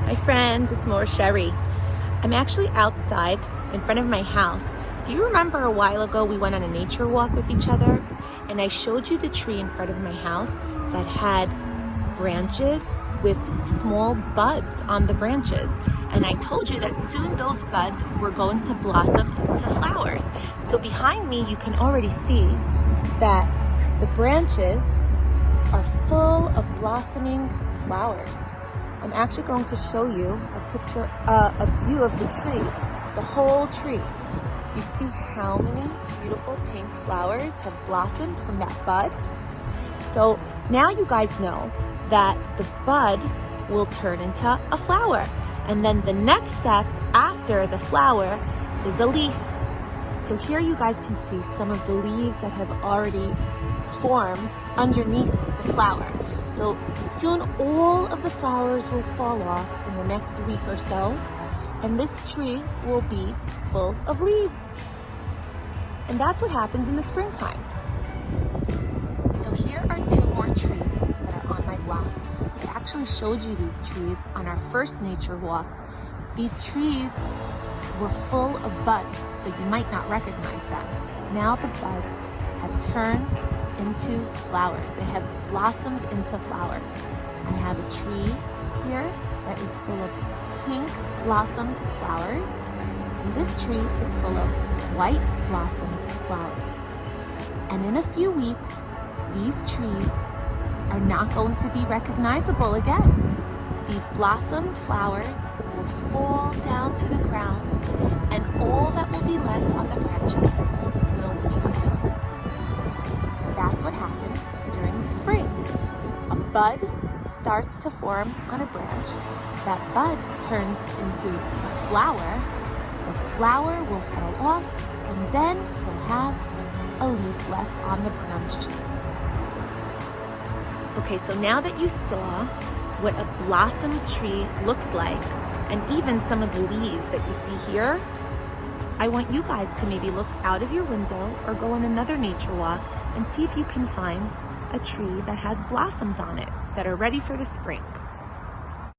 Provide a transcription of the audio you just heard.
Hi friends, it's Morah. I'm actually outside in front of my house. Do you remember a while ago we went on a nature walk with each other and I showed you the tree in front of my house that had branches with small buds on the branches, and I told you that soon those buds were going to blossom into flowers. So behind me you can already see that the branches are full of blossoming flowers. I'm actually going to show you a view of the tree, the whole tree. Do you see how many beautiful pink flowers have blossomed from that bud? So now you guys know that the bud will turn into a flower. And then the next step after the flower is a leaf. So here you guys can see some of the leaves that have already formed underneath the flower. So soon all of the flowers will fall off in the next week or so, and this tree will be full of leaves. And that's what happens in the springtime. So here are two more trees that are on my block. I actually showed you these trees on our first nature walk. These trees were full of buds, so you might not recognize them. Now the buds have turned into flowers. They have blossomed into flowers. I have a tree here that is full of pink blossomed flowers. And this tree is full of white blossomed flowers. And in a few weeks, these trees are not going to be recognizable again. These blossomed flowers will fall down to the ground, and all that will be left on the branches will be leaves. And that's what happens during the spring. A bud starts to form on a branch. That bud turns into a flower. The flower will fall off, and then we'll have a leaf left on the branch. Okay, so now that you saw what a blossomed tree looks like, and even some of the leaves that you see here, I want you guys to maybe look out of your window or go on another nature walk and see if you can find a tree that has blossoms on it that are ready for the spring.